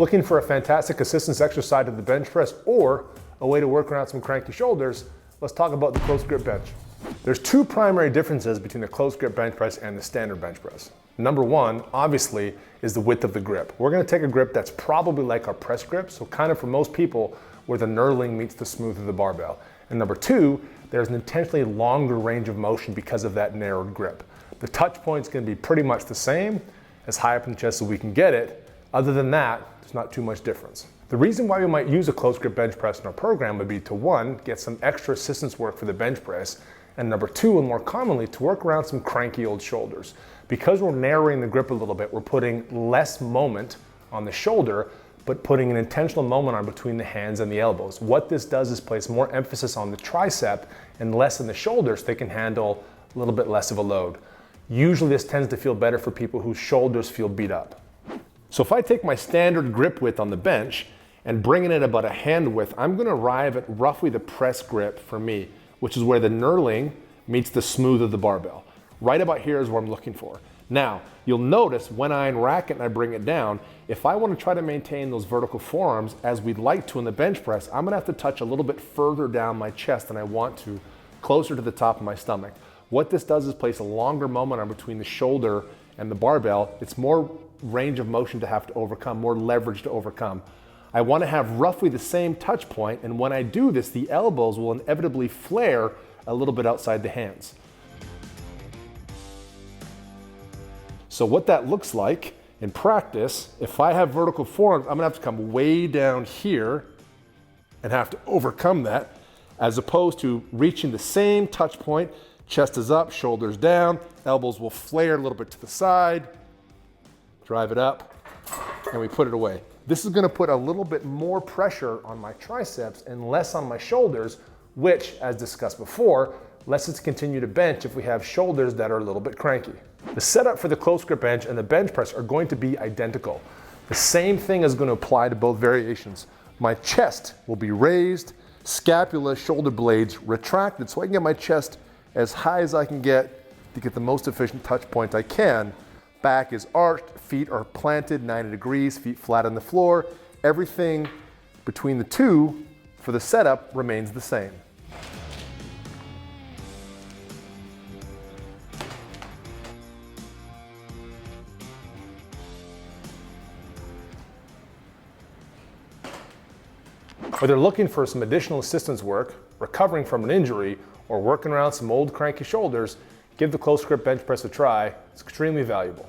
Looking for a fantastic assistance exercise to the bench press or a way to work around some cranky shoulders? Let's talk about the close grip bench. There's two primary differences between the close grip bench press and the standard bench press. Number one, obviously, is the width of the grip. We're gonna take a grip that's probably like our press grip, so kind of for most people, where the knurling meets the smooth of the barbell. And number two, there's an intentionally longer range of motion because of that narrowed grip. The touch point's gonna be pretty much the same, as high up in the chest as we can get it. Other than that, there's not too much difference. The reason why we might use a close grip bench press in our program would be to one, get some extra assistance work for the bench press, and number two, and more commonly, to work around some cranky old shoulders. Because we're narrowing the grip a little bit, we're putting less moment on the shoulder, but putting an intentional moment on between the hands and the elbows. What this does is place more emphasis on the tricep and less on the shoulders so they can handle a little bit less of a load. Usually this tends to feel better for people whose shoulders feel beat up. So if I take my standard grip width on the bench and bring it at about a hand width, I'm gonna arrive at roughly the press grip for me, which is where the knurling meets the smooth of the barbell. Right about here is what I'm looking for. Now, you'll notice when I rack it and I bring it down, if I want to try to maintain those vertical forearms as we'd like to in the bench press, I'm gonna have to touch a little bit further down my chest than I want to, closer to the top of my stomach. What this does is place a longer moment on between the shoulder and the barbell. It's more range of motion to have to overcome, more leverage to overcome. I want to have roughly the same touch point, and when I do this, the elbows will inevitably flare a little bit outside the hands. So what that looks like in practice, if I have vertical forearms, I'm gonna have to come way down here and have to overcome that, as opposed to reaching the same touch point. Chest is up, shoulders down, elbows will flare a little bit to the side, drive it up, and we put it away. This is gonna put a little bit more pressure on my triceps and less on my shoulders, which, as discussed before, lets us continue to bench if we have shoulders that are a little bit cranky. The setup for the close grip bench and the bench press are going to be identical. The same thing is going to apply to both variations. My chest will be raised, scapula, shoulder blades retracted, so I can get my chest as high as I can get to get the most efficient touch point I can. Back is arched, feet are planted 90 degrees, feet flat on the floor. Everything between the two for the setup remains the same. Whether looking for some additional assistance work, recovering from an injury, or working around some old cranky shoulders, give the close grip bench press a try. It's extremely valuable.